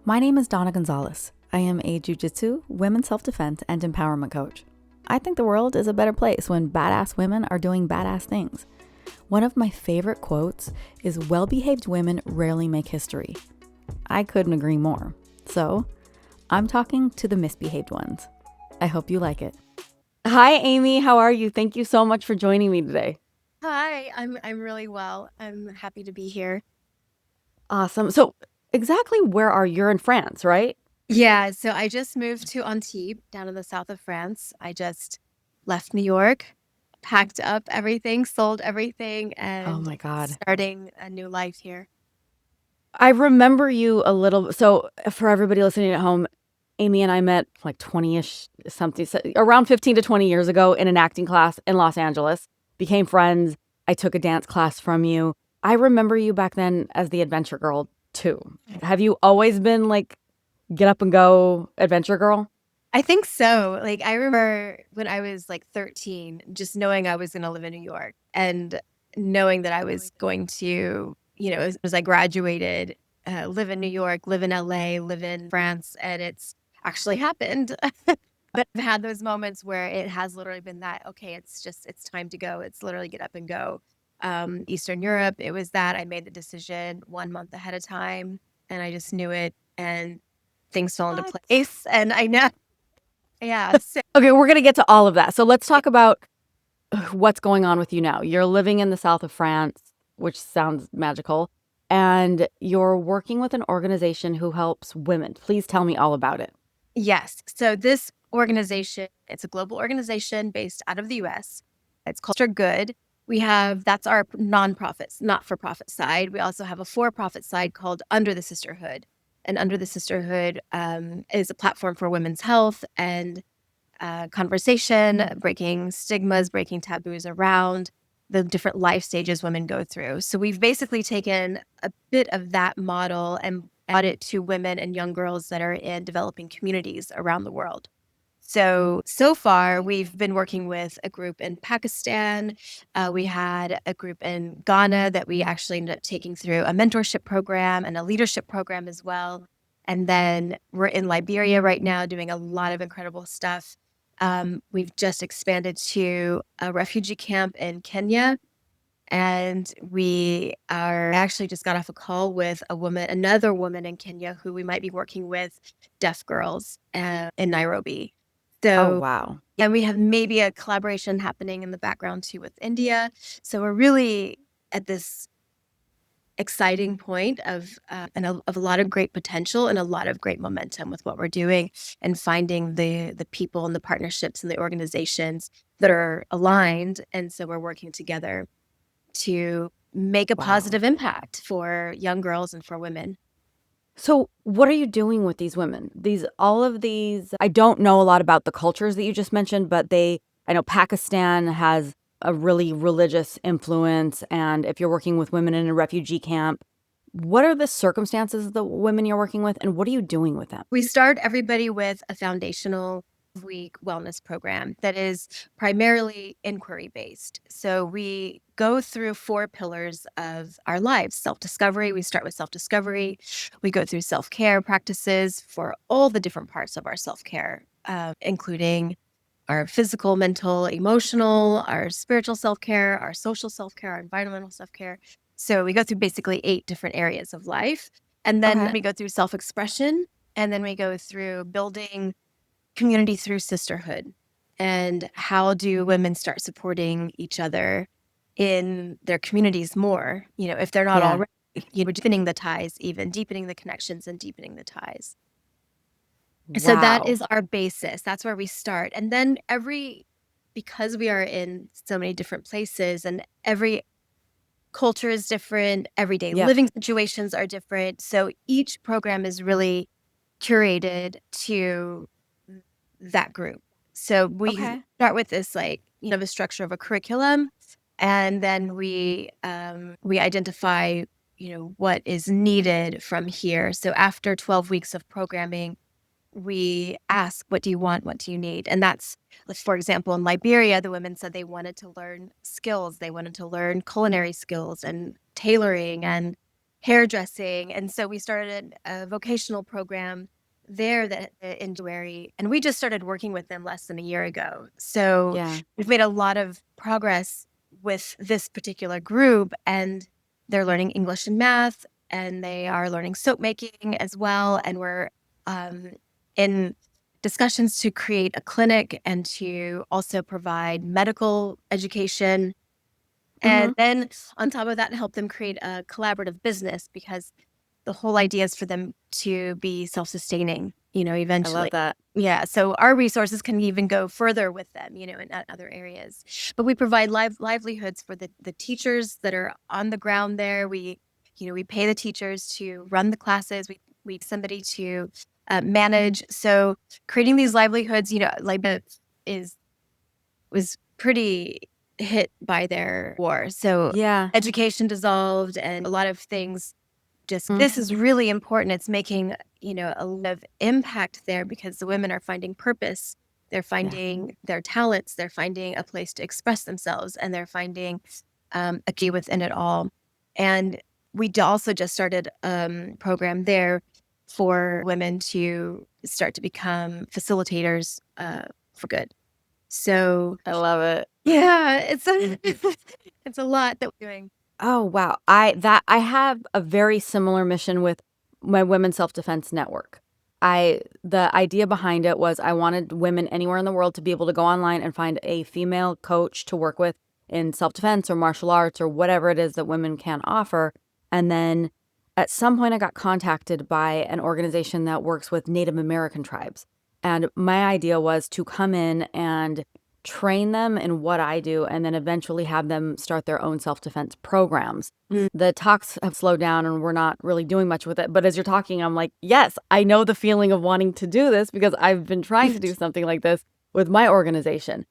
My name is Donna Gonzalez. I am a jiu-jitsu, women's self-defense, and empowerment coach. I think the world is a better place when badass women are doing badass things. One of my favorite quotes is, "Well-behaved women rarely make history." I couldn't agree more. So, I'm talking to the misbehaved ones. I hope you like it. Hi, Amy. How are you? Thank you so much for joining me today. Hi, I'm really well. I'm happy to be here. Awesome. So, exactly where are you? You're in France, right? Yeah, so I just moved to Antibes down in the south of France. I just left New York, packed up everything, sold everything, Oh and my God. starting a new life here. I remember you a little. So, for everybody listening at home, Amy and I met like 20-ish something, so around 15 to 20 years ago in an acting class in Los Angeles, became friends. I took a dance class from you. I remember you back then as the adventure girl too. Have you always been like get up and go adventure girl? I think so. Like I remember when I was like 13, just knowing I was going to live in New York and knowing that I was going to, as I graduated, live in New York, live in LA, live in France, and it's actually happened. But I've had those moments where it has literally been that, okay, it's time to go. It's literally get up and go. Eastern Europe, it was that I made the decision 1 month ahead of time and I just knew it and things fell into What? place. And I know, yeah. So Okay, we're going to get to all of that. So, let's talk about what's going on with you now. You're living in the south of France, which sounds magical, and you're working with an organization who helps women. Please tell me all about it. yes. So this organization, it's a global organization based out of the US. It's called Good. That's our nonprofits, not for profit side. We also have a for profit side called Under the Sisterhood. And Under the Sisterhood is a platform for women's health and conversation, breaking stigmas, breaking taboos around the different life stages women go through. So we've basically taken a bit of that model and brought it to women and young girls that are in developing communities around the world. So far, we've been working with a group in Pakistan. We had a group in Ghana that we actually ended up taking through a mentorship program and a leadership program as well. And then we're in Liberia right now doing a lot of incredible stuff. We've just expanded to a refugee camp in Kenya. And we are actually just got off a call with another woman in Kenya who we might be working with, deaf girls in Nairobi. Oh, So, wow. and we have maybe a collaboration happening in the background too with India. So we're really at this exciting point of a lot of great potential and a lot of great momentum with what we're doing and finding the people and the partnerships and the organizations that are aligned. And so we're working together to make a Wow. positive impact for young girls and for women. So, what are you doing with these women? All of these, I don't know a lot about the cultures that you just mentioned, but I know Pakistan has a really religious influence. And if you're working with women in a refugee camp, what are the circumstances of the women you're working with, and what are you doing with them? We start everybody with a foundational week wellness program that is primarily inquiry based. So we go through 4 pillars of our lives. Self-discovery, we start with self-discovery. We go through self-care practices for all the different parts of our self-care, including our physical, mental, emotional, our spiritual self-care, our social self-care, our environmental self-care. So we go through basically 8 different areas of life. And then Okay. we go through self-expression, and then we go through building community through sisterhood. And how do women start supporting each other in their communities more? If they're not Yeah. already, deepening the ties, even deepening the connections and deepening the ties. So that Wow. is our basis. That's where we start. And then because we are in so many different places and every culture is different, everyday Yep. living situations are different. So each program is really curated to that group. So we Okay. start with this a structure of a curriculum, and then we identify what is needed from here. So after 12 weeks of programming, we ask, what do you want? What do you need? And that's, like, for example, in Liberia, the women said they wanted to learn skills. They wanted to learn culinary skills and tailoring and hairdressing. And so we started a vocational program there that in January, and we just started working with them less than a year ago. So Yeah. we've made a lot of progress with this particular group, and they're learning English and math, and they are learning soap making as well. And we're in discussions to create a clinic and to also provide medical education. Mm-hmm. And then on top of that, help them create a collaborative business, because the whole idea is for them to be self-sustaining, I eventually. love that. Yeah. So our resources can even go further with them, in other areas. But we provide livelihoods for the teachers that are on the ground there. We pay the teachers to run the classes. We somebody to manage. So creating these livelihoods, is was pretty hit by their war. So Yeah. education dissolved and a lot of things. Just Mm. this is really important. It's making, a lot of impact there, because the women are finding purpose. They're finding their talents. They're finding a place to express themselves, and they're finding a key within it all. And we also just started a program there for women to start to become facilitators for good. So I love it. yeah, it's a lot that we're doing. Oh, wow. I have a very similar mission with my Women's Self-Defense Network. The idea behind it was I wanted women anywhere in the world to be able to go online and find a female coach to work with in self-defense or martial arts or whatever it is that women can offer. And then at some point I got contacted by an organization that works with Native American tribes. And my idea was to come in and train them in what I do, and then eventually have them start their own self-defense programs. Mm. The talks have slowed down and we're not really doing much with it. But as you're talking, I'm like, yes, I know the feeling of wanting to do this because I've been trying to do something like this with my organization.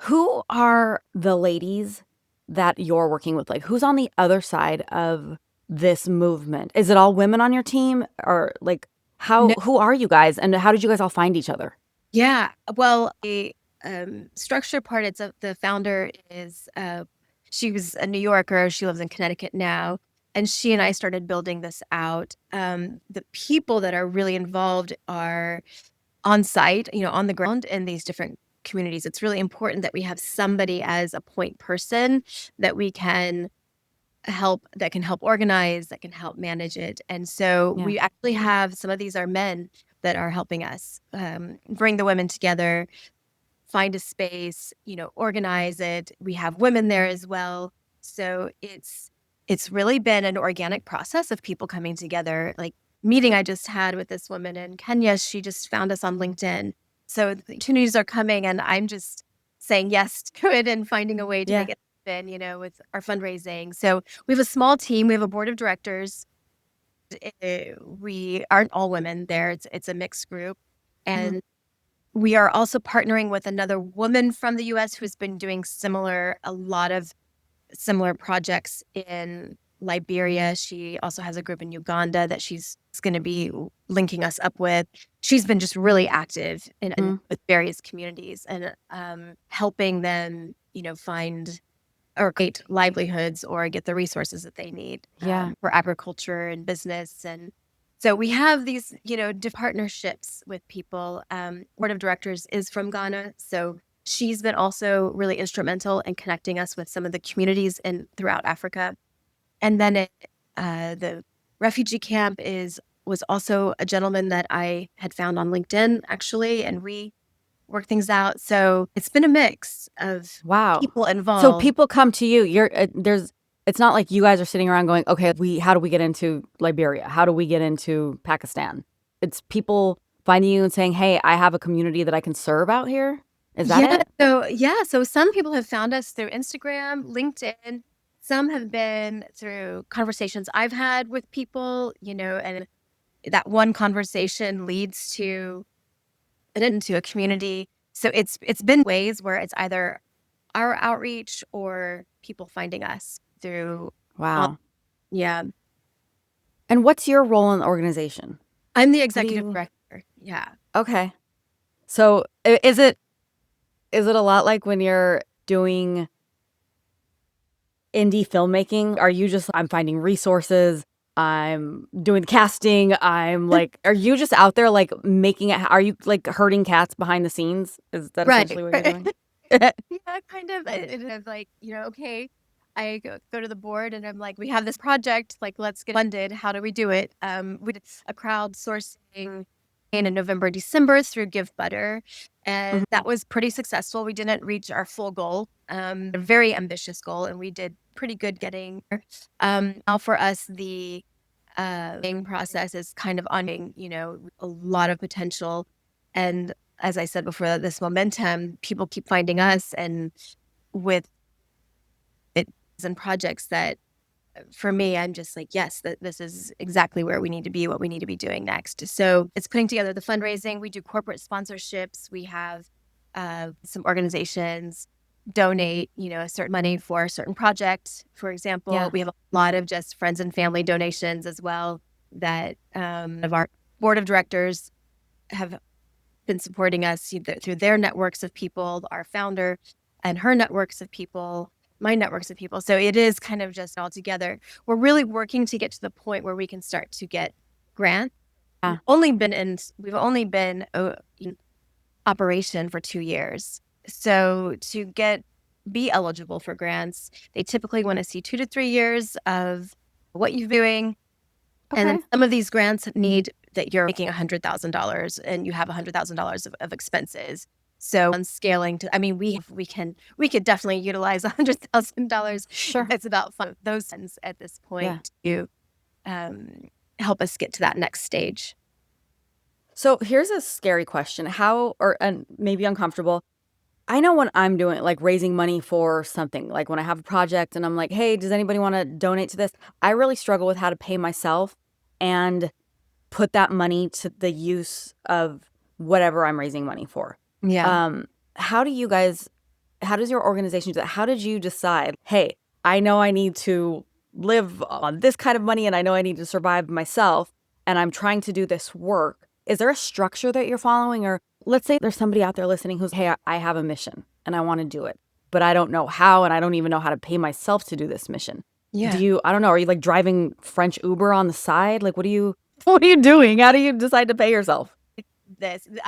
Who are the ladies that you're working with? Like, who's on the other side of this movement? Is it all women on your team, or like No. who are you guys, and how did you guys all find each other? Yeah. Well, the structure part, the founder is she was a New Yorker. She lives in Connecticut now, and she and I started building this out. The people that are really involved are on site, on the ground in these different communities. It's really important that we have somebody as a point person that we can that can help organize, that can help manage it. And so Yeah. we actually have some of these are men that are helping us bring the women together, find a space, organize it. We have women there as well. So it's really been an organic process of people coming together. Like meeting I just had with this woman in Kenya, she just found us on LinkedIn. So the opportunities are coming, and I'm just saying yes to it and finding a way to Yeah. make it happen, with our fundraising. So we have a small team. We have a board of directors. We aren't all women there. It's a mixed group. And we are also partnering with another woman from the US who's been doing a lot of similar projects in Liberia. She also has a group in Uganda that she's going to be linking us up with. She's been just really active with various communities and helping them, find or create livelihoods or get the resources that they need for agriculture and business. And so we have these, partnerships with people. Board of directors is from Ghana. So she's been also really instrumental in connecting us with some of the communities throughout Africa. And then the refugee camp was also a gentleman that I had found on LinkedIn, actually, and we work things out. So it's been a mix of people involved. So people come to you. It's not like you guys are sitting around going, okay, how do we get into Liberia? How do we get into Pakistan? It's people finding you and saying, hey, I have a community that I can serve out here. Is that it? So some people have found us through Instagram, LinkedIn. Some have been through conversations I've had with people, and that one conversation leads to into a community. So it's been ways where it's either our outreach or people finding us through. Wow. Yeah. And what's your role in the organization? I'm the executive director. Yeah. Okay. So is it a lot like when you're doing indie filmmaking? Are you just, I'm finding resources, I'm doing the casting. I'm like, are you just out there like making it? Are you like herding cats behind the scenes? Is that Right. essentially what you're doing? Yeah, kind of. It is like, okay, I go to the board and I'm like, we have this project, like, let's get funded. How do we do it? We did a crowdsourcing in November, December through Give Butter, and Mhm. that was pretty successful. We didn't reach our full goal, a very ambitious goal, and we did pretty good getting there. Now for us, the main process is kind of ongoing, a lot of potential. And as I said before, this momentum, people keep finding us and with it and projects that for me, I'm just like, yes, that this is exactly where we need to be, what we need to be doing next. So it's putting together the fundraising. We do corporate sponsorships. We have some organizations donate, a certain money for a certain project. For example, Yeah. we have a lot of just friends and family donations as well that of our board of directors have been supporting us either through their networks of people, our founder and her networks of people, my networks of people. So it is kind of just all together. We're really working to get to the point where we can start to get grants. Yeah. We've only been in operation for 2 years. So be eligible for grants, they typically want to see 2 to 3 years of what you're doing, and Okay. then some of these grants need that you're making $100,000 and you have $100,000 of expenses. So on scaling to, I mean, we could definitely utilize $100,000. Sure. It's about those funds at this Yeah. point to um, help us get to that next stage. So here's a scary question. How, or and maybe uncomfortable. I know when I'm doing like raising money for something, like when I have a project and I'm like, hey, does anybody want to donate to this? I really struggle with how to pay myself and put that money to the use of whatever I'm raising money for. Yeah. Um, how do you guys, how does your organization do that? How did you decide, hey, I know I need to live on this kind of money and I know I need to survive myself and I'm trying to do this work? Is there a structure that you're following? Or let's say there's somebody out there listening who's, hey, I have a mission and I want to do it, but I don't know how and I don't even know how to pay myself to do this mission. Do Yeah. you, I don't know, are you like driving French Uber on the side? Like, what are you doing? How do you decide to pay yourself?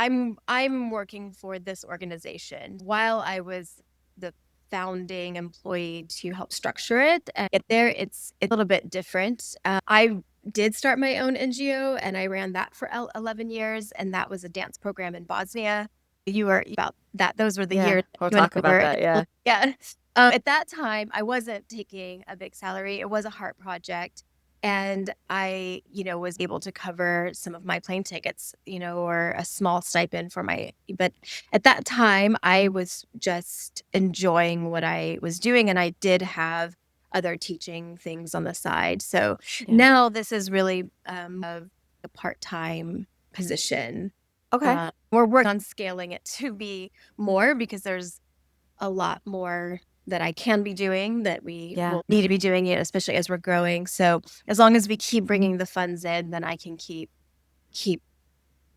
I'm working for this organization while I was the founding employee to help structure it and get there. It's a little bit different. I did start my own NGO and I ran that for 11 years, and that was a dance program in Bosnia. You were about that. Those were the Yeah, years we'll you and talk I about were. that. Yeah. Yeah. At that time, I wasn't taking a big salary. It was a heart project. And I, was able to cover some of my plane tickets, or a small stipend but at that time I was just enjoying what I was doing. And I did have other teaching things on the side. So Yeah. now this is really a part-time position. Okay. We're working on scaling it to be more because there's a lot more that I can be doing that we Yeah. will need to be doing it, especially as we're growing. So as long as we keep bringing the funds in, then I can keep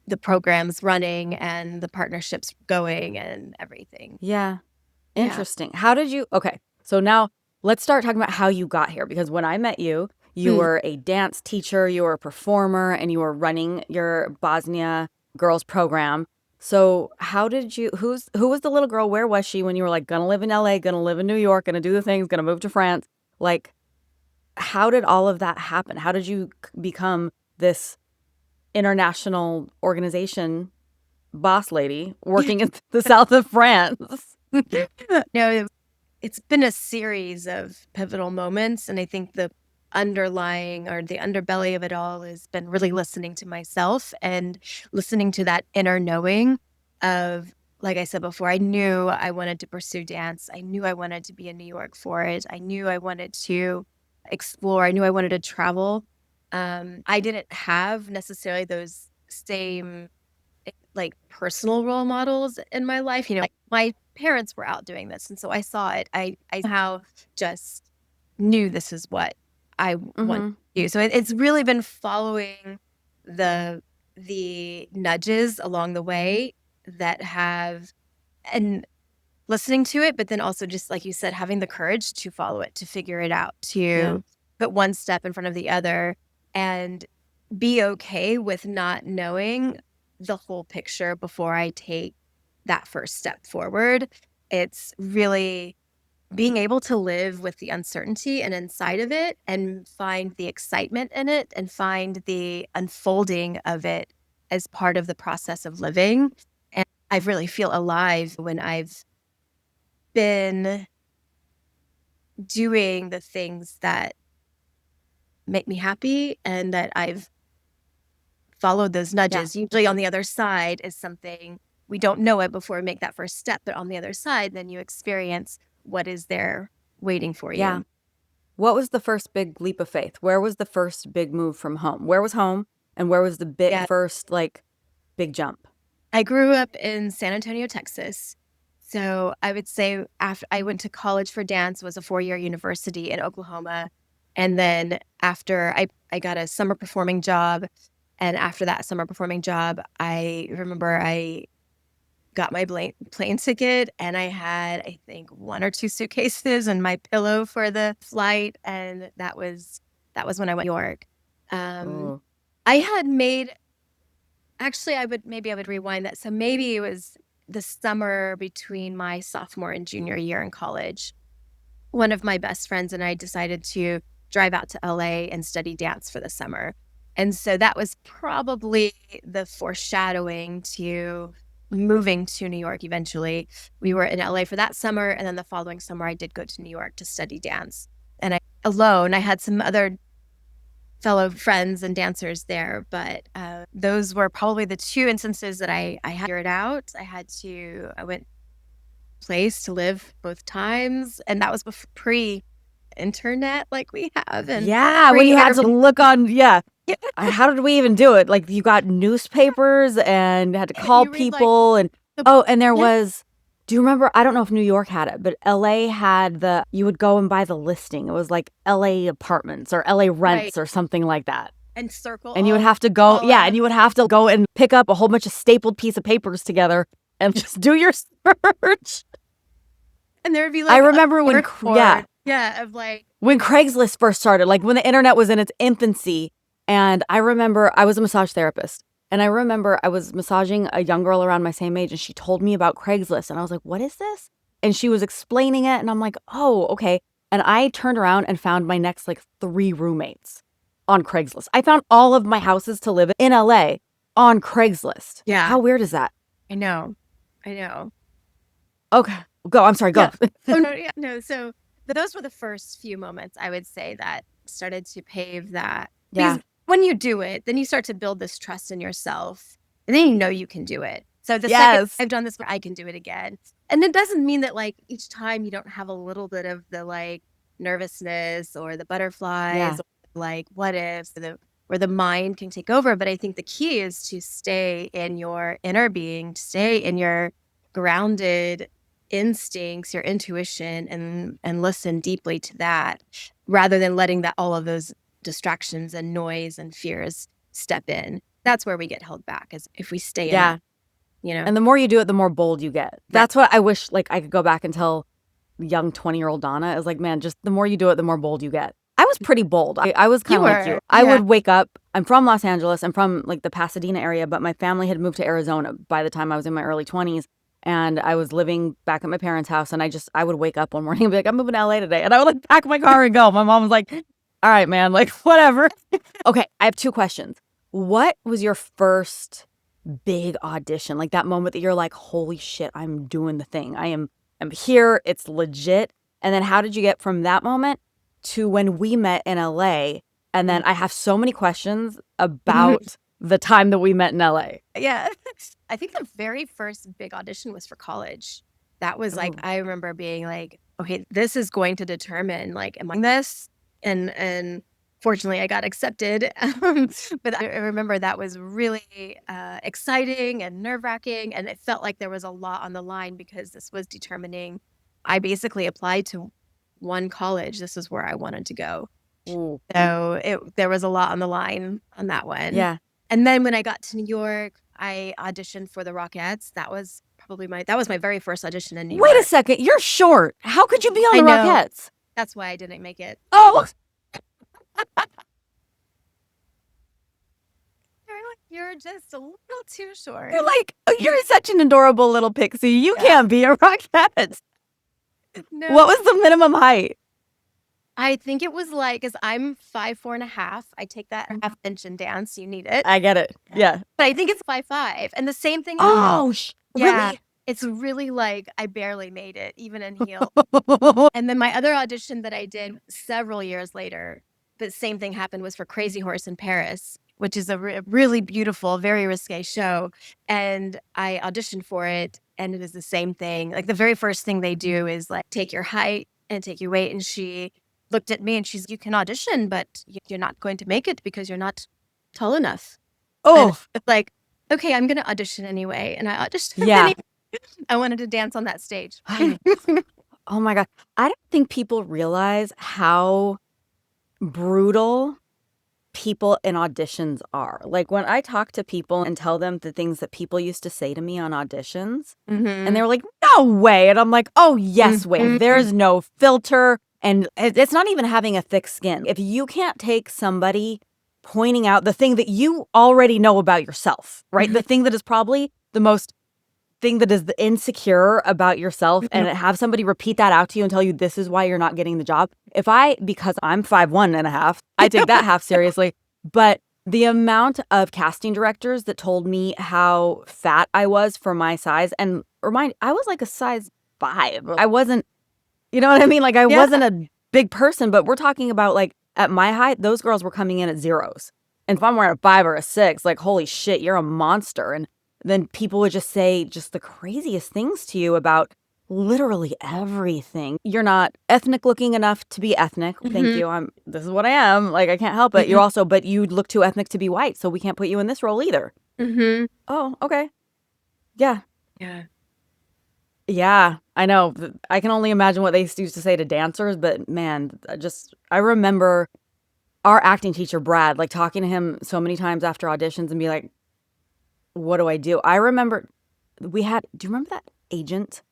the programs running and the partnerships going and everything. Yeah. Yeah. Interesting. How did you? Okay. So now let's start talking about how you got here. Because when I met you, you Mm. were a dance teacher, you were a performer, and you were running your Bosnia girls program. So how did you? Who was the little girl? Where was she when you were like gonna live in LA, gonna live in New York, gonna do the things, gonna move to France? Like, how did all of that happen? How did you become this international organization boss lady working in the south of France? No, it's been a series of pivotal moments. And I think the underlying or the underbelly of it all has been really listening to myself and listening to that inner knowing of, like I said before, I knew I wanted to pursue dance. I knew I wanted to be in New York for it. I knew I wanted to explore. I knew I wanted to travel. I didn't have necessarily those same like personal role models in my life. Like my parents were out doing this. And so I saw it. I somehow just knew this is what I want Mm-hmm. to do. So it's really been following the nudges along the way that have and listening to it, but then also just like you said, having the courage to follow it, to figure it out, Yeah. to put one step in front of the other. and be okay with not knowing the whole picture before I take that first step forward. It's really being able to live with the uncertainty and inside of it and find the excitement in it and find the unfolding of it as part of the process of living. And I really feel alive when I've been doing the things that make me happy and that I've followed those nudges. Usually on the other side is something we don't know it before we make that first step, but on the other side, then you experience what is there waiting for you. Yeah. What was the first big leap of faith? Where was the first big move from home? Where was home and where was the first like big jump? I grew up in San Antonio, Texas. So I would say after I went to college for dance, was a 4-year university in Oklahoma. And then after I got a summer performing job. And after that summer performing job, I remember I got my plane ticket and I had, I think, 1 or 2 suitcases and my pillow for the flight. And that was when I went to New York. I had made, actually, I would rewind that. So maybe it was the summer between my sophomore and junior year in college. One of my best friends and I decided to drive out to LA and study dance for the summer. And so that was probably the foreshadowing to moving to New York eventually. We were in LA for that summer, and then the following summer I did go to New York to study dance. And I had some other fellow friends and dancers there, but those were probably the 2 instances that I had figured out. I went place to live both times, and that was pre-internet like we have. And when you had to look on, how did we even do it? Like you got newspapers and had to call people and there was, do you remember, I don't know if New York had it, but LA had you would go and buy the listing. It was like LA apartments or LA rents or something like that. And circle. And you would have to go, and you would have to go and pick up a whole bunch of stapled piece of papers together and just do your search. And there would be like, I remember when, when Craigslist first started, like when the internet was in its infancy. And I remember I was a massage therapist. And I remember I was massaging a young girl around my same age and she told me about Craigslist. And I was like, what is this? And she was explaining it. And I'm like, oh, okay. And I turned around and found my next 3 roommates on Craigslist. I found all of my houses to live in LA on Craigslist. Yeah. How weird is that? I know. Okay. Go. I'm sorry. Go. No. So those were the first few moments I would say that started to pave that. Yeah. Because when you do it, then you start to build this trust in yourself, and then you know you can do it. So the second I've done this, I can do it again. And it doesn't mean that each time you don't have a little bit of the nervousness or the butterflies, or what ifs, where the mind can take over. But I think the key is to stay in your inner being, to stay in your grounded instincts, your intuition, and listen deeply to that, rather than letting all of those distractions and noise and fears step in. That's where we get held back, is if we stay in it, And the more you do it, the more bold you get. That's what I wish I could go back and tell young 20-year-old Donna, is man, just the more you do it, the more bold you get. I was pretty bold. I was kind of like you. I would wake up. I'm from Los Angeles. I'm from the Pasadena area, but my family had moved to Arizona by the time I was in my early 20s. And I was living back at my parents' house, and I would wake up one morning and be like, I'm moving to LA today. And I would pack my car and go. My mom was like, all right, man, whatever. Okay, I have 2 questions. What was your first big audition? That moment that you're like, holy shit, I'm doing the thing. I'm here. It's legit. And then how did you get from that moment to when we met in LA? And then I have so many questions about the time that we met in LA. Yeah. I think the very first big audition was for college. That was I remember being like, okay, this is going to determine, am I this? And fortunately I got accepted. But I remember that was really exciting and nerve-wracking. And it felt like there was a lot on the line, because this was determining. I basically applied to one college. This is where I wanted to go. Ooh. So there was a lot on the line on that one. Yeah. And then when I got to New York, I auditioned for the Rockettes. That was my very first audition in New York. Wait a second, you're short. How could you be on the Rockettes? That's why I didn't make it. Oh. like, you're just a little too short. You're like, oh, you're such an adorable little pixie. You can't be a Rockette. No. What was the minimum height? I think it was like, because I'm 5'4.5". I take that half inch in dance. You need it. I get it. Yeah. But I think it's 5'5". And the same thing. Oh, yeah. really? It's really like I barely made it, even in heels. And then my other audition that I did several years later, the same thing happened, was for Crazy Horse in Paris, which is a really beautiful, very risque show. And I auditioned for it, and it was the same thing. Like the very first thing they do is like take your height and take your weight. And she looked at me and she's, you can audition, but you're not going to make it because you're not tall enough. And Oh, it's like, okay, I'm going to audition anyway. And I auditioned yeah. anyway. I wanted to dance on that stage. Oh my God. I don't think people realize how brutal people in auditions are. Like when I talk to people and tell them the things that people used to say to me on auditions, and they were like, no way. And I'm like, oh, yes, way. There's no filter. And it's not even having a thick skin. If you can't take somebody pointing out the thing that you already know about yourself, right? The thing that is probably the most thing that is the insecure about yourself, and have somebody repeat that out to you and tell you this is why you're not getting the job. Because I'm 5'1.5", I take that half seriously. But the amount of casting directors that told me how fat I was for my size, and I was like a size 5. I wasn't, you know what I mean? Like I wasn't a big person, but we're talking about like at my height, those girls were coming in at zeros. And if I'm wearing a 5 or a 6, like, holy shit, you're a monster. And then people would just say just the craziest things to you about literally everything. You're not ethnic looking enough to be ethnic. Thank you. This is what I am. Like, I can't help it. But you look too ethnic to be white, so we can't put you in this role either. Oh, okay. Yeah. Yeah. Yeah, I know. I can only imagine what they used to say to dancers, but man, I remember our acting teacher, Brad, like talking to him so many times after auditions and be like, what do I do? I remember do you remember that agent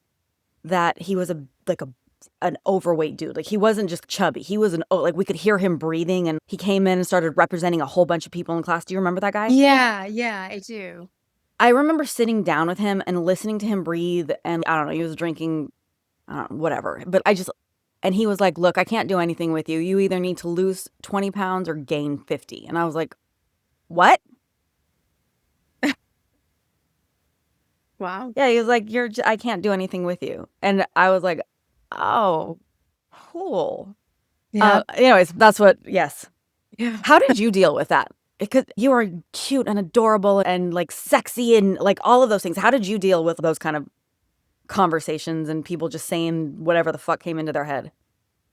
that he was an overweight dude? Like he wasn't just chubby. He was like we could hear him breathing, and he came in and started representing a whole bunch of people in class. Do you remember that guy? Yeah, I do. I remember sitting down with him and listening to him breathe, and I don't know, he was drinking, I don't know, whatever. But and he was like, look, I can't do anything with you. You either need to lose 20 pounds or gain 50. And I was like, what? Wow. Yeah, he was like, I can't do anything with you. And I was like, oh, cool. Yeah. Anyways, yes. Yeah. How did you deal with that? Because you are cute and adorable and like sexy and like all of those things. How did you deal with those kind of conversations and people just saying whatever the fuck came into their head?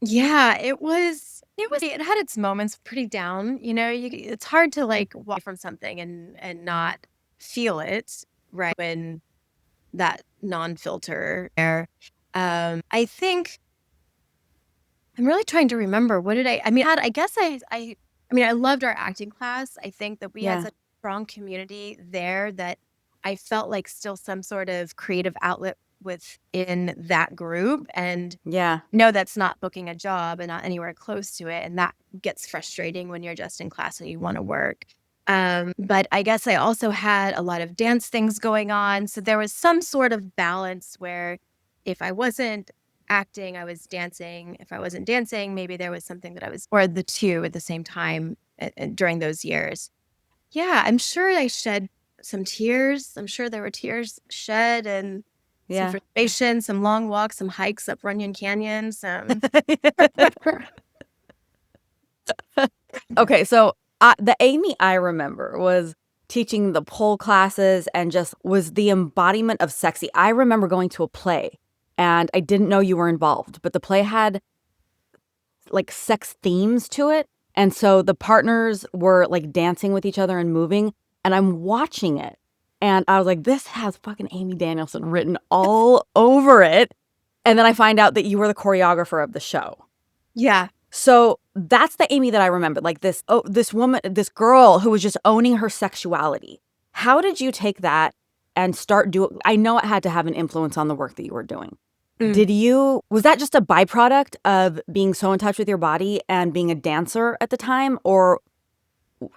Yeah, it had its moments pretty down. It's hard to like walk from something and not feel it, right? When that non-filter there. I think I'm really trying to remember, I loved our acting class. I think that we had such a strong community there that I felt like still some sort of creative outlet within that group. And no, that's not booking a job and not anywhere close to it. And that gets frustrating when you're just in class and you want to work. But I guess I also had a lot of dance things going on. So there was some sort of balance where if I wasn't acting, I was dancing. If I wasn't dancing, maybe there was something or the two at the same time during those years. Yeah, I'm sure I shed some tears. I'm sure there were tears shed and some frustration, some long walks, some hikes up Runyon Canyon, some. Okay, so the Amy I remember was teaching the pole classes and just was the embodiment of sexy. I remember going to a play and I didn't know you were involved, but the play had like sex themes to it. And so the partners were like dancing with each other and moving, and I'm watching it. And I was like, this has fucking Amy Danielson written all over it. And then I find out that you were the choreographer of the show. Yeah. So that's the Amy that I remember, like this woman, this girl who was just owning her sexuality. How did you take that and I know it had to have an influence on the work that you were doing. Was that just a byproduct of being so in touch with your body and being a dancer at the time? Or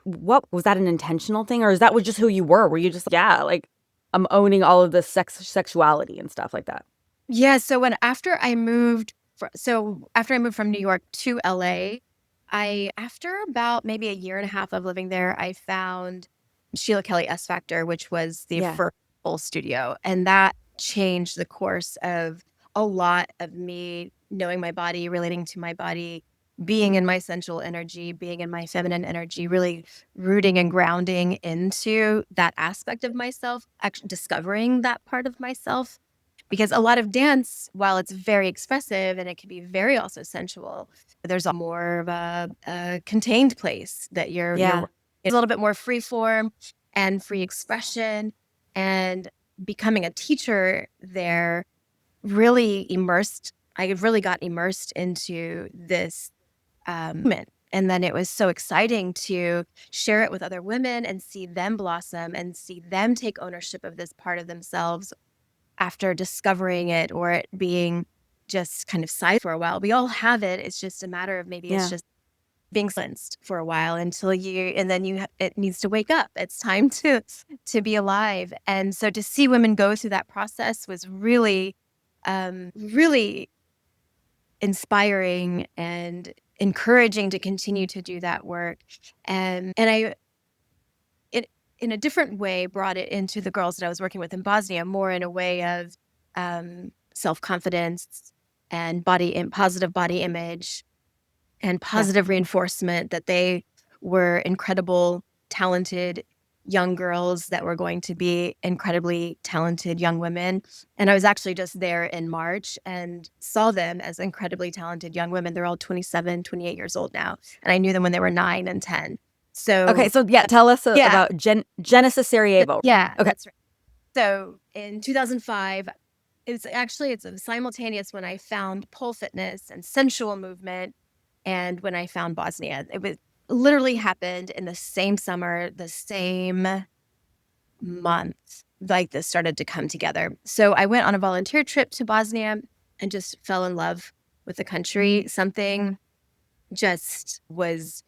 what was that, an intentional thing, or is that was just who you were? Were you just like I'm owning all of this sexuality and stuff like that? Yeah. So after I moved, from New York to LA, after about maybe a year and a half of living there, I found Sheila Kelly S Factor, which was the Yeah. first full studio, and that changed the course of a lot of me knowing my body, relating to my body, being in my sensual energy, being in my feminine energy, really rooting and grounding into that aspect of myself, actually discovering that part of myself. Because a lot of dance, while it's very expressive and it can be very also sensual, there's more of a contained place that Yeah. it's a little bit more free form and free expression. And becoming a teacher there really I really got immersed into this movement. And then it was so exciting to share it with other women and see them blossom and see them take ownership of this part of themselves after discovering it, or it being just kind of side for a while. We all have it. It's just a matter of maybe it's Yeah. just being silenced for a while and then it needs to wake up. It's time to be alive. And so to see women go through that process was really, really inspiring and encouraging to continue to do that work. And I, it in a different way, brought it into the girls that I was working with in Bosnia, more in a way of self-confidence and positive body image and Yeah. positive reinforcement that they were incredible, talented young girls that were going to be incredibly talented young women. And I was actually just there in March and saw them as incredibly talented young women. They're all 27, 28 years old now. And I knew them when they were 9 and 10. Okay, So so yeah, tell us yeah, about Genesis Sarajevo. yeah, Okay. that's right. So in 2005, it's a simultaneous when I found pole fitness and sensual movement and when I found Bosnia. It was literally happened in the same summer, the same month, like this started to come together. So I went on a volunteer trip to Bosnia and just fell in love with the country. Something just was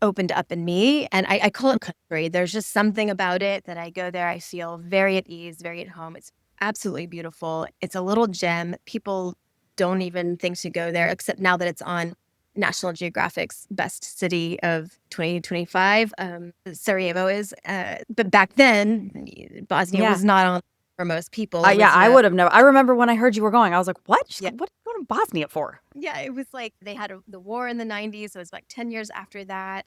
opened up in me, and I call it country. There's just something about it that I go there, I feel very at ease, very at home. It's absolutely beautiful. It's a little gem. People don't even think to go there, except now that it's on National Geographic's Best City of 2025. Sarajevo is, but back then, Bosnia Yeah. was not on for most people. It Yeah, was, I would have never. I remember when I heard you were going, I was like, what? yeah, What going to Bosnia for? yeah, it was like they had the war in the 90s. So it was like 10 years after that.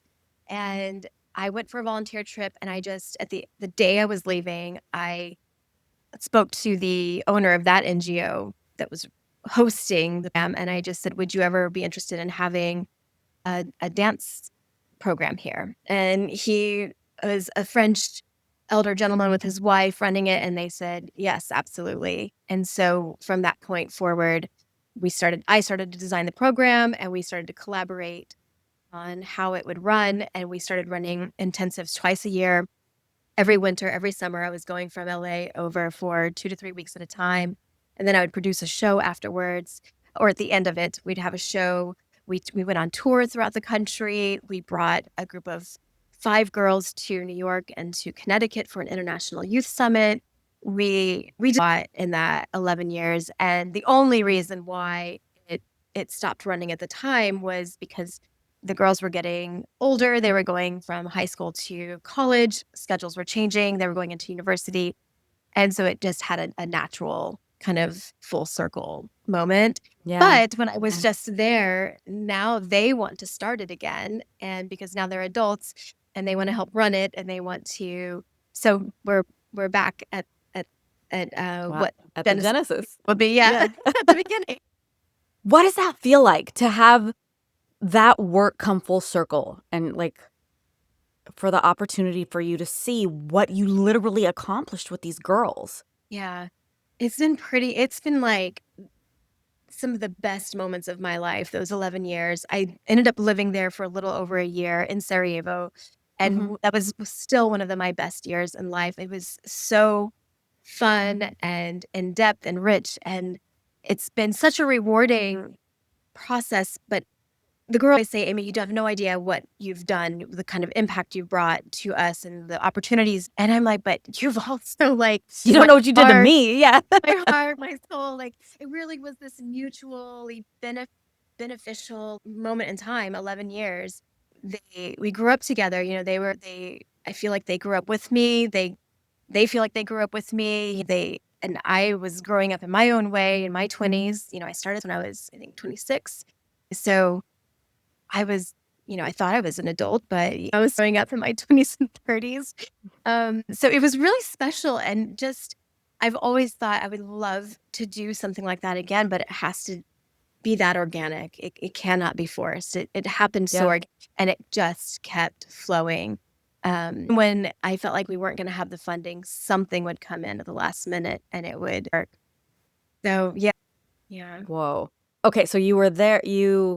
And I went for a volunteer trip. And I just, at the day I was leaving, I spoke to the owner of that NGO that was hosting the program. And I just said, would you ever be interested in having a dance program here? And he was a French elder gentleman with his wife running it. And they said, yes, absolutely. And so from that point forward, I started to design the program and we started to collaborate on how it would run. And we started running intensives twice a year. Every winter, every summer, I was going from LA over for 2 to 3 weeks at a time. And then I would produce a show afterwards, or at the end of it, we'd have a show. We went on tour throughout the country. We brought a group of 5 girls to New York and to Connecticut for an international youth summit. We did a lot in that 11 years. And the only reason why it stopped running at the time was because the girls were getting older. They were going from high school to college. Schedules were changing. They were going into university. And so it just had a natural kind of full circle moment. Yeah. But when I was just there, now they want to start it again. And because now they're adults and they want to help run it and they want to. So we're back at Wow. what At the Genesis. would be, Yeah. at the beginning. What does that feel like to have that work come full circle and like for the opportunity for you to see what you literally accomplished with these girls? Yeah. It's been like some of the best moments of my life, those 11 years. I ended up living there for a little over a year in Sarajevo. And Mhm. that was still one of my best years in life. It was so fun and in depth and rich. And it's been such a rewarding process, but the girl always say, Amy, you have no idea what you've done, the kind of impact you've brought to us and the opportunities. And I'm like, but you've also like You don't my know what you did to heart, me. Yeah. my heart, my soul. Like it really was this mutually beneficial moment in time, 11 years. We grew up together. I feel like they grew up with me. They feel like they grew up with me. And I was growing up in my own way in my 20s. I started when I was, I think, 26. So I was, I thought I was an adult, but I was growing up in my 20s and 30s. So it was really special. And just, I've always thought I would love to do something like that again, but it has to be that organic. It cannot be forced. It happened so Yeah. organic, and it just kept flowing. When I felt like we weren't going to have the funding, something would come in at the last minute and it would work. So yeah. Yeah. Whoa. Okay, so you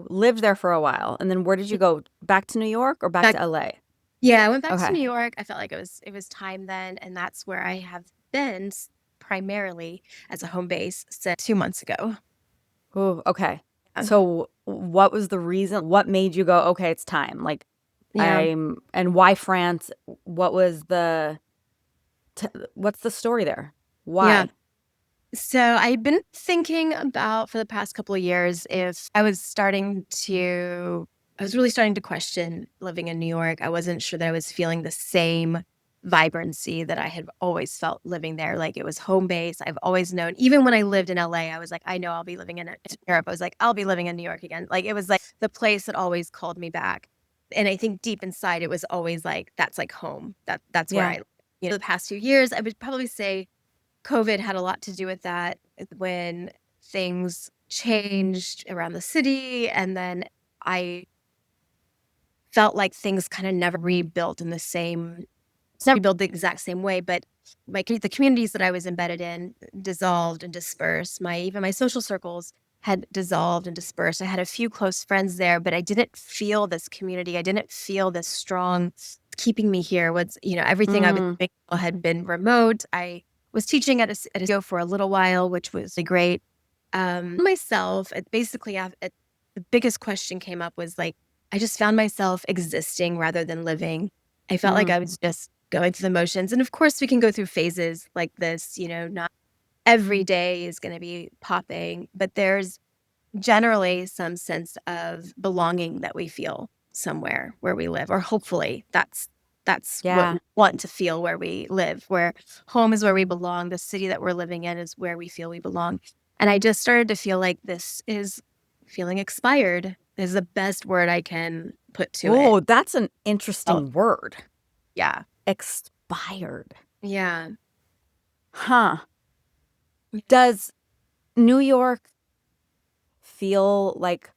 lived there for a while, and then where did you go? Back to New York or back Back, to LA? yeah, I went back to Okay. New York. I felt like it was time then, and that's where I have been primarily as a home base since 2 months ago. Ooh, okay. Uh, So what was the reason? What made you go, okay, it's time? Like Yeah. and why France? What was what's the story there? Yeah. Why? So I've been thinking about for the past couple of years if I was really starting to question living in New York. I wasn't sure that I was feeling the same vibrancy that I had always felt living there. Like it was home base. I've always known, even when I lived in LA, I was like, I know I'll be living in Europe. I was like, I'll be living in New York again. Like it was like the place that always called me back. And I think deep inside it was always like, that's like home. That's where Yeah. the past few years, I would probably say COVID had a lot to do with that when things changed around the city. And then I felt like things kind of never rebuilt in the same, it's never rebuilt the exact same way, but the communities that I was embedded in dissolved and dispersed. Even my social circles had dissolved and dispersed. I had a few close friends there, but I didn't feel this community. I didn't feel this strong keeping me here. Everything I was Mm, doing had been remote. I was teaching at a studio for a little while, which was really great. Myself, the biggest question came up was like, I just found myself existing rather than living. I felt like mm. I was just going through the motions. And of course, we can go through phases like this, not every day is going to be popping, but there's generally some sense of belonging that we feel somewhere where we live, or hopefully that's what Yeah. we want to feel where we live, where home is where we belong. The city that we're living in is where we feel we belong. And I just started to feel like this is feeling expired is the best word I can put to it. Oh, that's an Oh, interesting word. yeah. Expired. Yeah. Huh. Does New York feel like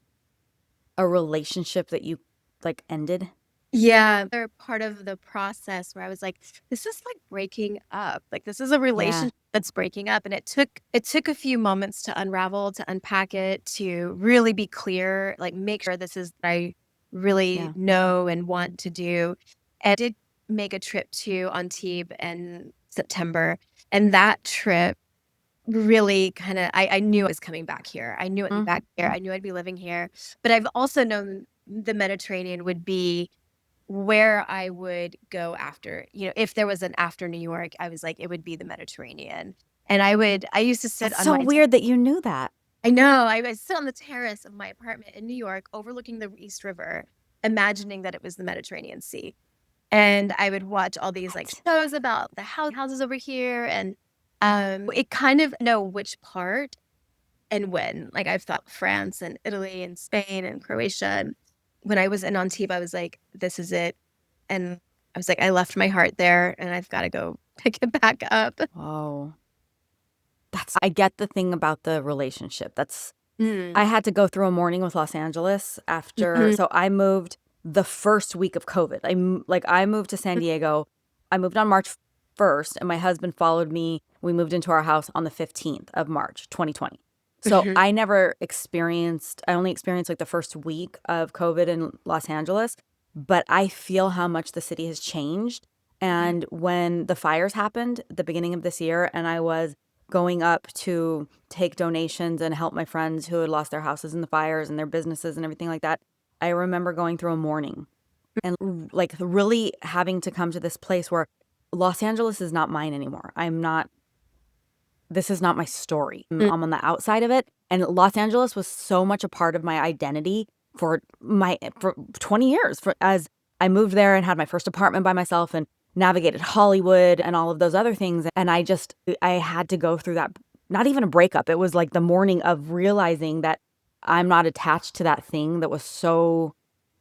a relationship that you like ended? Yeah, they're part of the process where I was like, this is like breaking up. Like this is a Yeah. relationship that's breaking up. And it took a few moments to unravel, to unpack it, to really be clear, like make sure this is what I really Yeah. know and want to do. And I did make a trip to Antibes in September. And that trip really kind of I knew I was coming back here. I knew I'd be Mm. back here. I knew I'd be living here. But I've also known the Mediterranean would be where I would go after, if there was an after New York, I was like, it would be the Mediterranean. And I used to sit That's on so weird that you knew that. I know, I would sit on the terrace of my apartment in New York, overlooking the East River, imagining that it was the Mediterranean Sea. And I would watch all these like What? shows about the houses over here. And it kind of know which part and when. Like I've thought France and Italy and Spain and Croatia. And when I was in Antibes, I was like, this is it. And I was like, I left my heart there and I've got to go pick it back up. Oh, I get the thing about the relationship. Mm. I had to go through a morning with Los Angeles Mhm. so I moved the first week of COVID. I moved to San Diego. I moved on March 1st, and my husband followed me. We moved into our house on the 15th of March, 2020. So Mhm. I only experienced like the first week of COVID in Los Angeles, but I feel how much the city has changed. And when the fires happened at the beginning of this year, and I was going up to take donations and help my friends who had lost their houses in the fires and their businesses and everything like that, I remember going through a mourning and like really having to come to this place where Los Angeles is not mine anymore. This is not my story. I'm on the outside of it. And Los Angeles was so much a part of my identity for 20 years. As I moved there and had my first apartment by myself and navigated Hollywood and all of those other things. And I had to go through that, not even a breakup. It was like the morning of realizing that I'm not attached to that thing that was so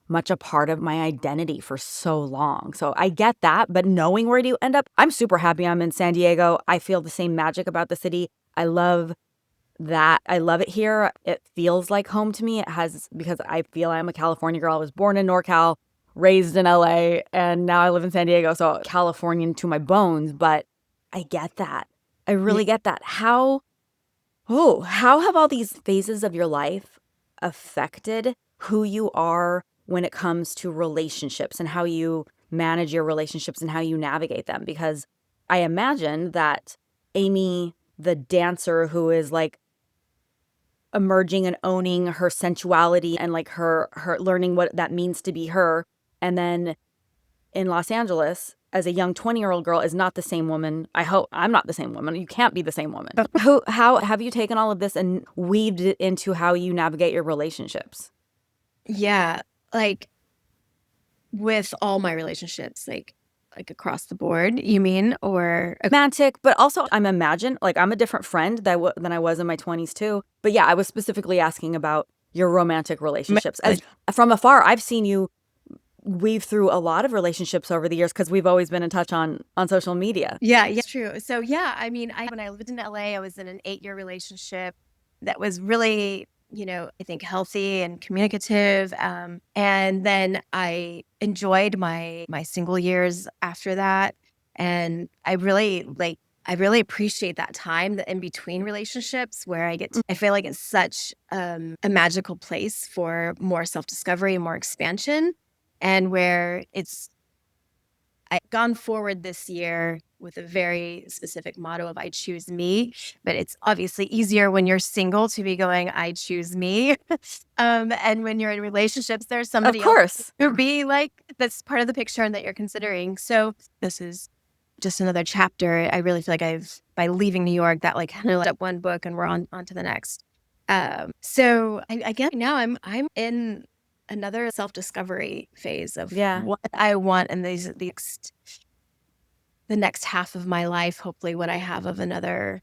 much a part of my identity for so long. So I get that, but knowing where do you end up, I'm super happy I'm in San Diego. I feel the same magic about the city. I love that. I love it here. It feels like home to me. It has, because I feel I'm a California girl. I was born in NorCal, raised in LA, and now I live in San Diego. So Californian to my bones, but I get that. I really get that. How have all these phases of your life affected who you are when it comes to relationships and how you manage your relationships and how you navigate them? Because I imagine that Amy, the dancer who is like emerging and owning her sensuality and like her learning what that means to be her, and then in Los Angeles as a young 20-year-old girl is not the same woman. I hope I'm not the same woman. You can't be the same woman. How have you taken all of this and weaved it into how you navigate your relationships? Yeah, like with all my relationships, like across the board, you mean? Or romantic, but also I'm a different friend than I was in my 20s too. But yeah, I was specifically asking about your romantic relationships. As from afar, I've seen you weave through a lot of relationships over the years because we've always been in touch on social media. Yeah, it's true. So yeah, I mean, when I lived in LA, I was in an 8-year relationship that was really, I think healthy and communicative. And then I enjoyed my single years after that. And I really appreciate that time, the in between relationships where I feel like it's such a magical place for more self-discovery and more expansion, and where I've gone forward this year with a very specific motto of I choose me, but it's obviously easier when you're single to be going, I choose me. And when you're in relationships, there's somebody else who be like, that's part of the picture and that you're considering. So this is just another chapter. I really feel like by leaving New York, that like kind of let up one book and we're on to the next. So I guess now I'm in another self-discovery phase of what I want in the next half of my life, hopefully what I have of another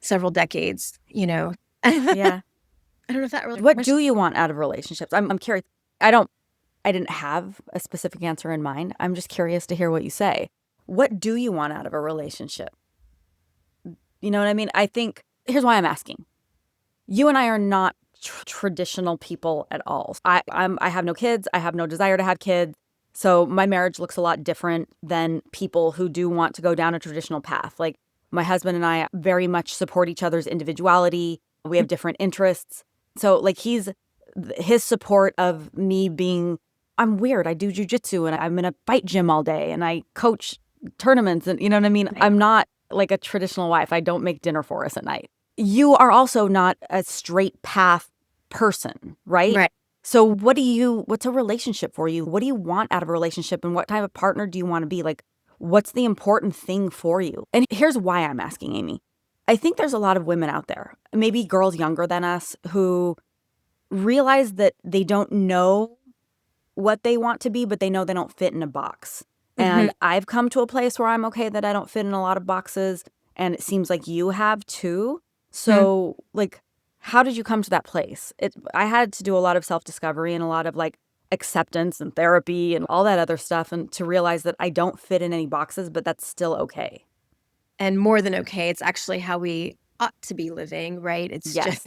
several decades, Yeah. I don't know if that really. What do you want out of relationships? I'm curious. I didn't have a specific answer in mind. I'm just curious to hear what you say. What do you want out of a relationship? You know what I mean? I think here's why I'm asking. You and I are not traditional people at all. I have no kids. I have no desire to have kids. So my marriage looks a lot different than people who do want to go down a traditional path. Like my husband and I very much support each other's individuality. We have different interests. So like his support of me being, I'm weird. I do jujitsu and I'm in a fight gym all day and I coach tournaments and you know what I mean? I'm not like a traditional wife. I don't make dinner for us at night. You are also not a straight path person, right? Right. So what's a relationship for you? What do you want out of a relationship and what type of partner do you want to be? Like, what's the important thing for you? And here's why I'm asking, Amy. I think there's a lot of women out there, maybe girls younger than us, who realize that they don't know what they want to be, but they know they don't fit in a box. And I've come to a place where I'm okay that I don't fit in a lot of boxes. And it seems like you have too. So like, how did you come to that place? I had to do a lot of self-discovery and a lot of like acceptance and therapy and all that other stuff. And to realize that I don't fit in any boxes, but that's still okay. And more than okay, it's actually how we ought to be living, right? It's just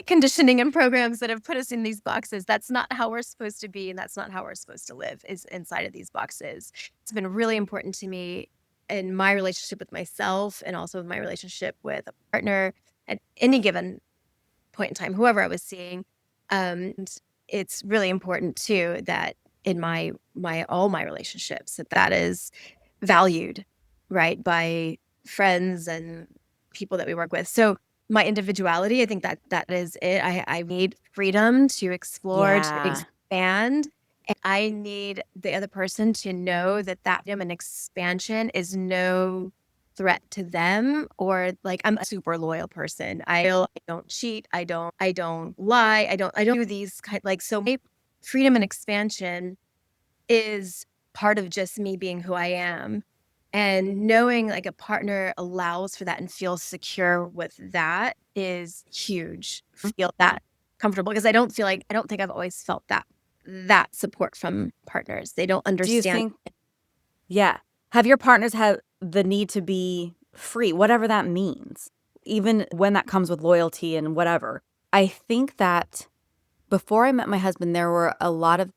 conditioning and programs that have put us in these boxes. That's not how we're supposed to be. And that's not how we're supposed to live, is inside of these boxes. It's been really important to me in my relationship with myself and also my relationship with a partner at any given point in time, whoever I was seeing. And it's really important too that in all my relationships that is valued, right, by friends and people that we work with. So my individuality, I think that is it. I need freedom to explore, to expand. And I need the other person to know that that freedom and expansion is no threat to them, or like I'm a super loyal person. I don't cheat. I don't lie. I don't do these like, so my freedom and expansion is part of just me being who I am. And knowing like a partner allows for that and feels secure with that is huge. Feel that comfortable, because I don't think I've always felt that support from partners. They don't Do you understand. think, yeah, have your partners had the need to be free, whatever that means, even when that comes with loyalty and whatever? I think that before I met my husband, there were a lot of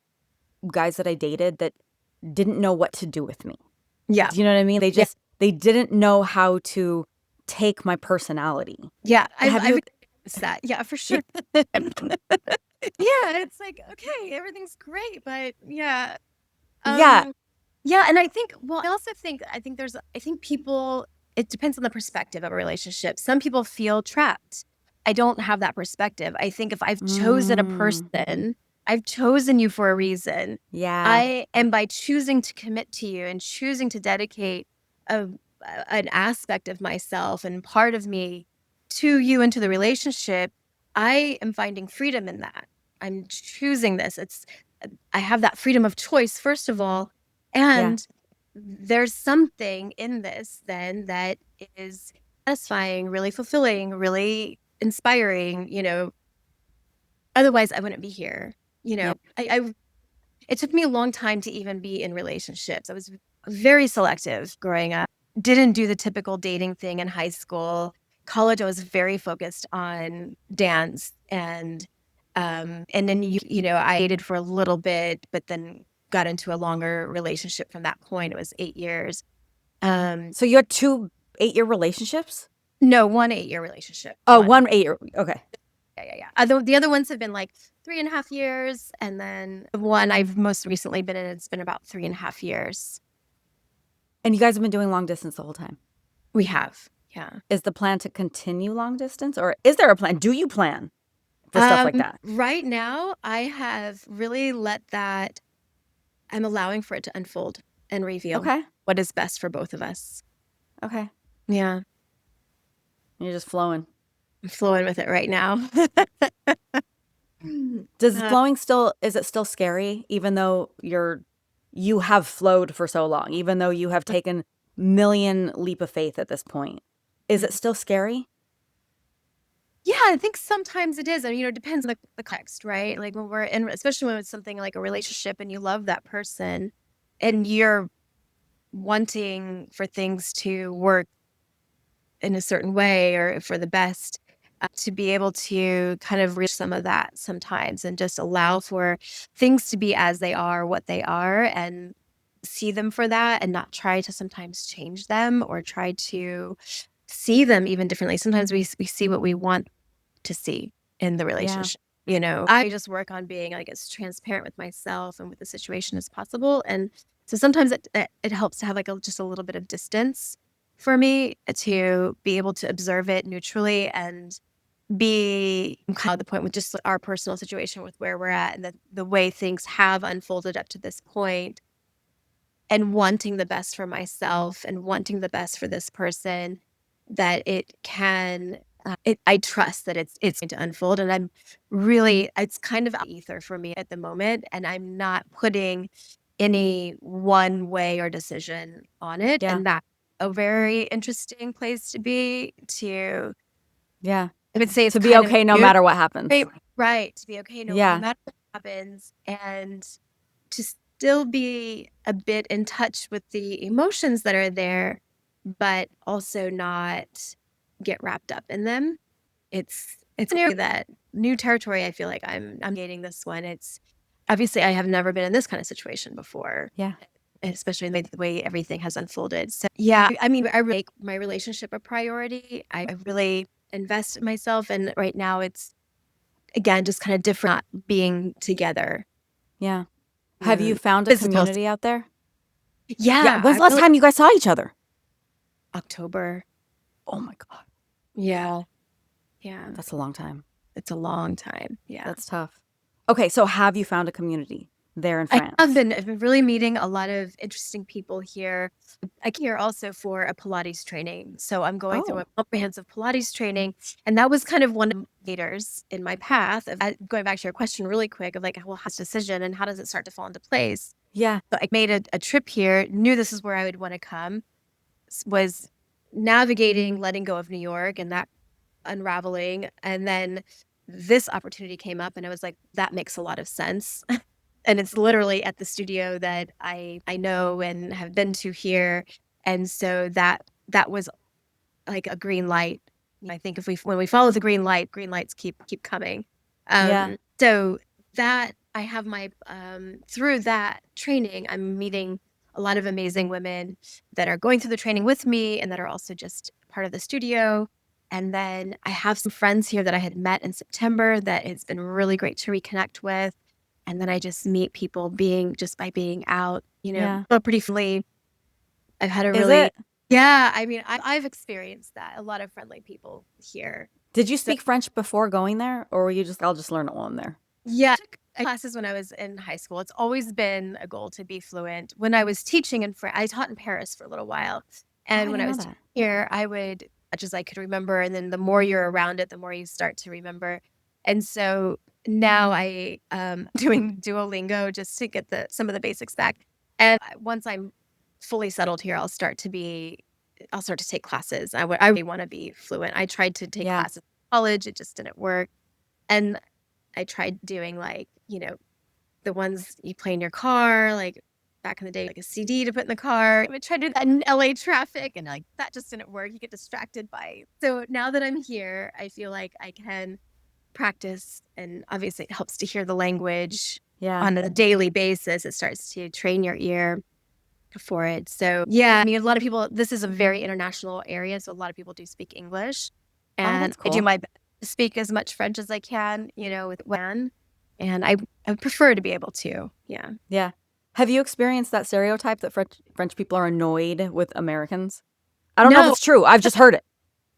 guys that I dated that didn't know what to do with me. Yeah. Do you know what I mean? Yeah. They didn't know how to take my personality. Yeah. Have I've you? experienced that. Yeah, for sure. Yeah. It's like, okay, everything's great, but yeah. Yeah. Yeah, and I think, well, I also think, I think people, it depends on the perspective of a relationship. Some people feel trapped. I don't have that perspective. I think if I've chosen a person, I've chosen you for a reason. Yeah. And by choosing to commit to you and choosing to dedicate a, an aspect of myself and part of me to you and to the relationship, I am finding freedom in that. I'm choosing this. I have that freedom of choice, first of all. Yeah. And there's something in this then that is satisfying, really fulfilling, really inspiring, otherwise I wouldn't be here. Yep. It took me a long time to even be in relationships. I was very selective growing up. Didn't do the typical dating thing in high school. College, I was very focused on dance, and then I dated for a little bit, but then got into a longer relationship from that point. It was 8 years. So you had 2 8-year relationships? No, one 8-year relationship. Oh, One. 1 8-year. Okay. Yeah. The other ones have been like 3.5 years. And then the one I've most recently been in, it's been about 3.5 years. And you guys have been doing long distance the whole time? We have. Yeah. Is the plan to continue long distance, or is there a plan? Do you plan for stuff like that? Right now, I have really I'm allowing for it to unfold and reveal Okay. what is best for both of us. Okay. Yeah. You're just flowing. I'm flowing with it right now. Does flowing is it still scary, even though you have flowed for so long, even though you have taken million leap of faith at this point? Is it still scary? Yeah, I think sometimes it is. And, it depends on the context, right? Like when we're in, especially when it's something like a relationship and you love that person and you're wanting for things to work in a certain way or for the best, to be able to kind of reach some of that sometimes and just allow for things to be as they are, what they are, and see them for that and not try to sometimes change them or try to see them even differently. Sometimes we see what we want to see in the Yeah. relationship. I just work on being like as transparent with myself and with the situation as possible. And so sometimes it helps to have like just a little bit of distance for me to be able to observe it neutrally and be kind of the point with just our personal situation with where we're at and the way things have unfolded up to this point, and wanting the best for myself and wanting the best for this person, that it can I trust that it's going to unfold. And it's kind of ether for me at the moment, and I'm not putting any one way or decision on it. Yeah. And that's a very interesting place to be, Yeah. I would say it's To be kind of okay no new, matter what happens. right, to be okay no Yeah. matter what happens, and to still be a bit in touch with the emotions that are there, but also not get wrapped up in them. It's new territory. I feel like I'm gating this one. It's obviously I have never been in this kind of situation before, Yeah. especially the way everything has unfolded. So yeah, I mean, I really make my relationship a priority. I really invest in myself, and right now it's again just kind of different not being together. Yeah. Have you found a Physical. community out there? Yeah. Yeah, When's the last time you guys saw each other? October. Oh my God. Yeah. Yeah. That's a long time. It's a long time. Yeah. That's tough. Okay, so have you found a community there in France? I've been really meeting a lot of interesting people here. I came here also for a Pilates training. So I'm going through Oh, a comprehensive Pilates training. And that was kind of one of the leaders in my path of going back to your question really quick of like, well, how's decision and how does it start to fall into place? yeah. So I made a trip here, knew this is where I would want to come, was navigating, letting go of New York and that unraveling. And then this opportunity came up and I was like, that makes a lot of sense. And it's literally at the studio that I know and have been to here. And so that was like a green light. I think if when we follow the green lights keep coming. Yeah. So that I have my through that training, I'm meeting a lot of amazing women that are going through the training with me and that are also just part of the studio. And then I have some friends here that I had met in September that it's been really great to reconnect with. And then I just meet people just by being out, Yeah. but pretty friendly. I've had a Is really, it? yeah, I mean, I've experienced that. A lot of friendly people here. Did you So, speak French before going there, or were you just, I'll just learn it while I'm there? yeah, I took classes when I was in high school. It's always been a goal to be fluent. When I was teaching in France, I taught in Paris for a little while. Oh, I And when didn't I know was that. here, I would, much as I could remember. And then the more you're around it, the more you start to remember. And so now I doing Duolingo just to get some of the basics back. And once I'm fully settled here, I'll start to take classes. I really want to be fluent. I tried to take Yeah. classes in college, it just didn't work. And I tried doing like, the ones you play in your car, like back in the day, like a CD to put in the car. I would try to do that in LA traffic and like that just didn't work. You get distracted by. So now that I'm here, I feel like I can practice and obviously it helps to hear the language Yeah. on a daily basis. It starts to train your ear for it. So yeah, I mean, a lot of people, this is a very international area. So a lot of people do speak English Oh, and that's I do cool. my best to speak as much French as I can, with when, and I prefer to be able to. Yeah. Yeah. Have you experienced that stereotype that French people are annoyed with Americans? I don't know if No, it's true. I've just heard it.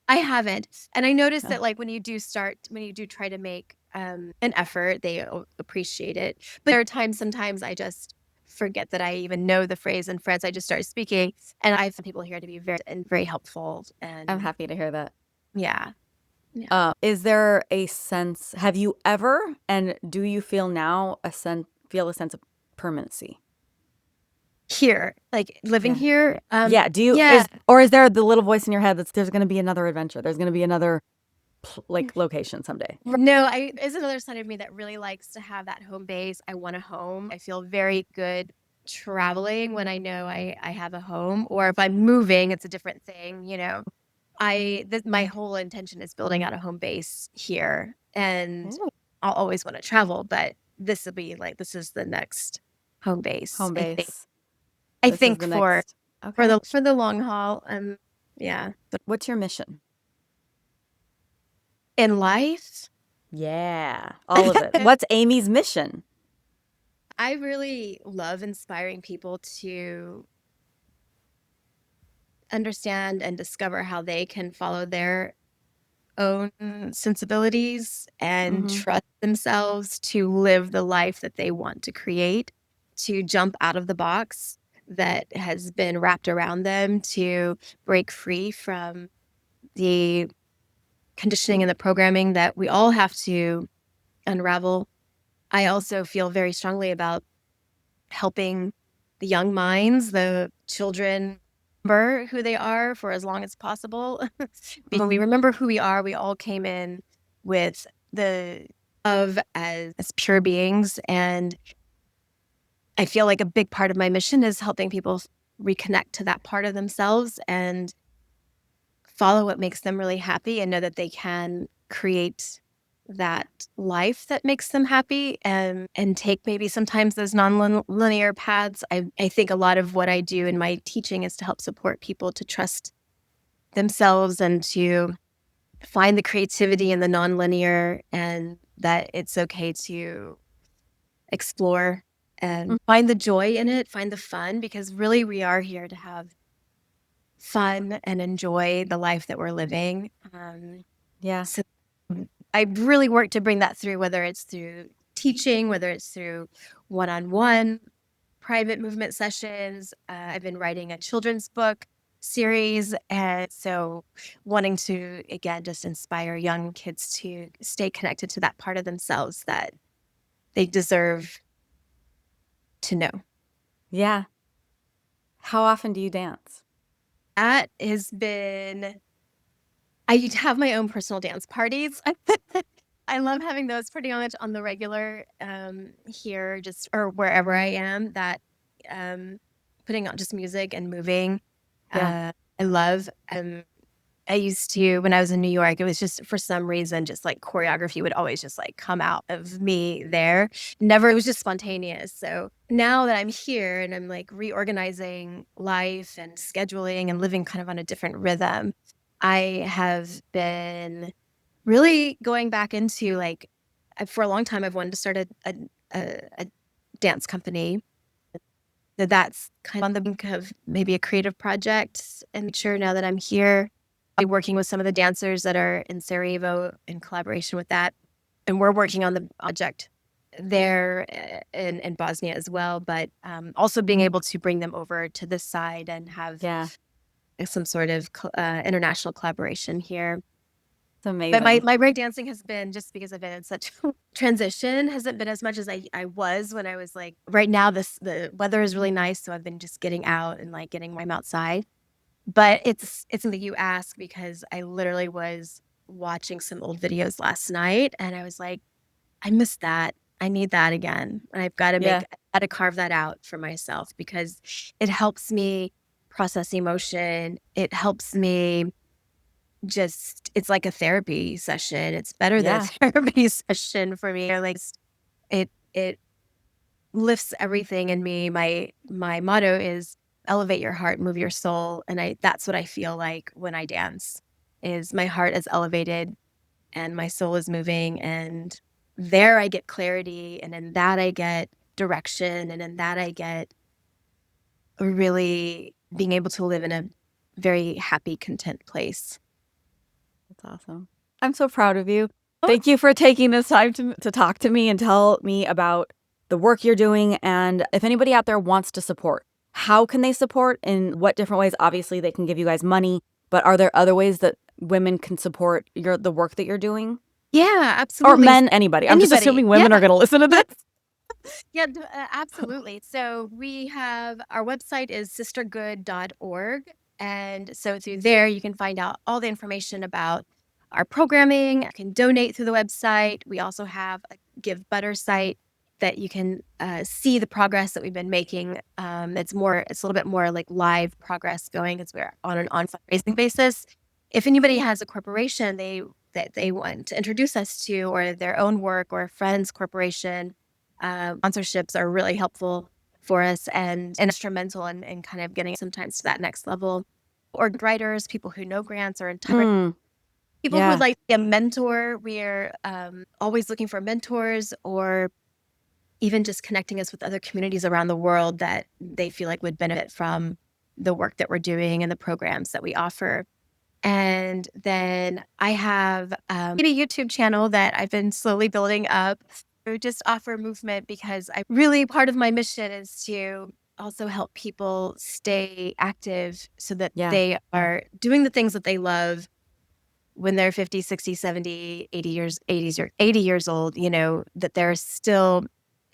I haven't. And I noticed Oh, that like when you do try to make an effort, they appreciate it. But there are times sometimes I just forget that I even know the phrase in French. I just start speaking and I find people here to be very helpful I'm and happy to hear that. yeah. Yeah. Is there a sense, have you ever, and do you feel now feel a sense of permanency? Here, like living Yeah. here. Yeah. Do you, Yeah. or is there the little voice in your head that's, there's going to be another adventure? There's going to be another like location someday. No, is another side of me that really likes to have that home base. I want a home. I feel very good traveling when I know I have a home, or if I'm moving, it's a different thing. My whole intention is building out a home base here, and Ooh. I'll always want to travel, but this is the next home base. Home I think. base. I This is think the next. for Okay. the long haul. Yeah, but What's your mission? in life. Yeah. All of it. What's Amy's mission? I really love inspiring people to understand and discover how they can follow their own sensibilities and Mm-hmm. trust themselves to live the life that they want to create, to jump out of the box that has been wrapped around them, to break free from the conditioning and the programming that we all have to unravel. I also feel very strongly about helping the young minds, the children, remember who they are for as long as possible. When we remember who we are, we all came in with the of as pure beings. And I feel like a big part of my mission is helping people reconnect to that part of themselves and follow what makes them really happy and know that they can create that life that makes them happy and take maybe sometimes those non-linear paths. I think a lot of what I do in my teaching is to help support people to trust themselves and to find the creativity in the non-linear and that it's okay to explore and find the joy in it, find the fun, because really we are here to have fun and enjoy the life that we're living. Yeah. So I really work to bring that through, whether it's through teaching, whether it's through one-on-one private movement sessions. I've been writing a children's book series. And so wanting to, again, just inspire young kids to stay connected to that part of themselves that they deserve to know. Yeah. How often do you dance? That has been, I have my own personal dance parties. I love having those pretty much on the regular here, just or wherever I am. That putting on just music and moving, Yeah. I love. I used to, when I was in New York, it was just for some reason, just like choreography would always just like come out of me there. Never, it was just spontaneous. So now that I'm here and I'm like reorganizing life and scheduling and living kind of on a different rhythm, I have been really going back into like, for a long time, I've wanted to start a dance company. That's kind of on the brink of maybe a creative project. And sure, now that I'm here, I'll be working with some of the dancers that are in Sarajevo in collaboration with that. And we're working on the project there in Bosnia as well. But also being able to bring them over to this side and have some sort of international collaboration here. It's amazing. But my breakdancing has been, just because I've been in such transition, hasn't been as much as I was when I was like, right now the weather is really nice. So I've been just getting out and like getting my outside. But it's something you ask because I literally was watching some old videos last night and I was like, I missed that. I need that again. And I've got to I got to carve that out for myself because it helps me process emotion. It helps me just, it's like a therapy session. It's better than a therapy session for me. Like it lifts everything in me. My motto is elevate your heart, move your soul. And that's what I feel like when I dance, is my heart is elevated and my soul is moving. And there I get clarity. And in that I get direction. And in that I get really being able to live in a very happy, content place. That's awesome. I'm so proud of you. Thank you for taking this time to talk to me and tell me about the work you're doing. And if anybody out there wants to support, how can they support? In what different ways? Obviously, they can give you guys money, but are there other ways that women can support the work that you're doing? Yeah, absolutely. Or men, anybody. I'm just assuming women are going to listen to this. Yeah, absolutely. So we have, our website is sistergood.org. And so through there, you can find out all the information about our programming. You can donate through the website. We also have a Give Butter site that you can see the progress that we've been making. It's a little bit more like live progress going because we're on an fundraising basis. If anybody has a corporation that they want to introduce us to, or their own work, or a friend's corporation, sponsorships are really helpful for us and instrumental in kind of getting sometimes to that next level. Or writers, people who know grants, or people who would like to be a mentor. We're always looking for mentors, or even just connecting us with other communities around the world that they feel like would benefit from the work that we're doing and the programs that we offer. And then I have a YouTube channel that I've been slowly building up to just offer movement, because part of my mission is to also help people stay active so that they are doing the things that they love when they're 50, 60, 70, 80 years old, that they're still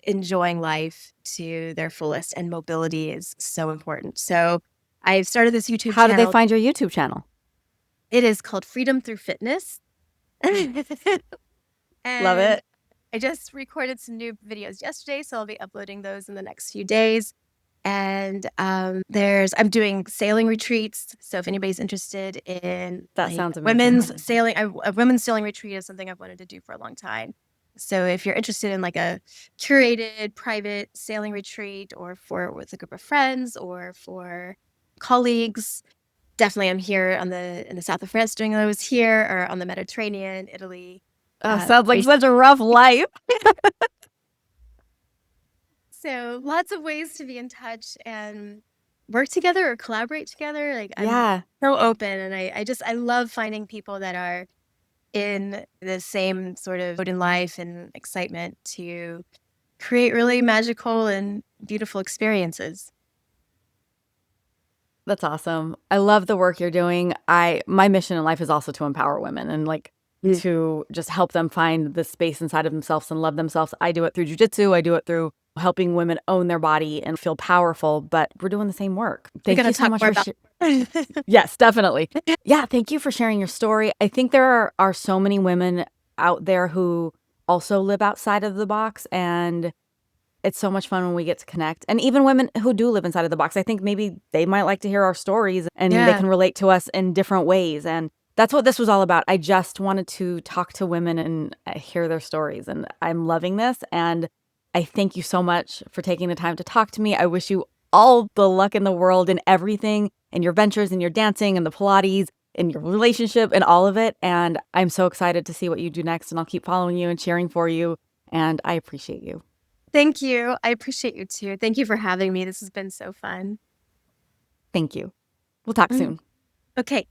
enjoying life to their fullest, and mobility is so important. So I've started this YouTube channel. How do they find your YouTube channel? It is called Freedom Through Fitness. Love it. I just recorded some new videos yesterday, so I'll be uploading those in the next few days. And I'm doing sailing retreats. So if anybody's interested in sounds amazing. Women's sailing, a women's sailing retreat is something I've wanted to do for a long time. So if you're interested in like a curated private sailing retreat, or with a group of friends, or for colleagues, definitely I'm here in the south of France doing those here, or on the Mediterranean, Italy. Sounds like such a rough life. So lots of ways to be in touch and work together or collaborate together. I'm so open, and I love finding people that are in the same sort of mode in life and excitement to create really magical and beautiful experiences. That's awesome. I love the work you're doing. My mission in life is also to empower women and like to just help them find the space inside of themselves and love themselves. I do it through jujitsu. I do it through helping women own their body and feel powerful, but we're doing the same work. We Thank got to you so talk much more for about. Yes, definitely. Yeah, thank you for sharing your story. I think there are so many women out there who also live outside of the box, and it's so much fun when we get to connect. And even women who do live inside of the box, I think maybe they might like to hear our stories and they Yeah. can relate to us in different ways. And that's what this was all about. I just wanted to talk to women and hear their stories. And I'm loving this. And I thank you so much for taking the time to talk to me. I wish you all the luck in the world in everything, in your ventures, in your dancing, and the Pilates, in your relationship, and all of it. And I'm so excited to see what you do next. And I'll keep following you and cheering for you. And I appreciate you. Thank you. I appreciate you too. Thank you for having me. This has been so fun. Thank you. We'll talk soon. Okay.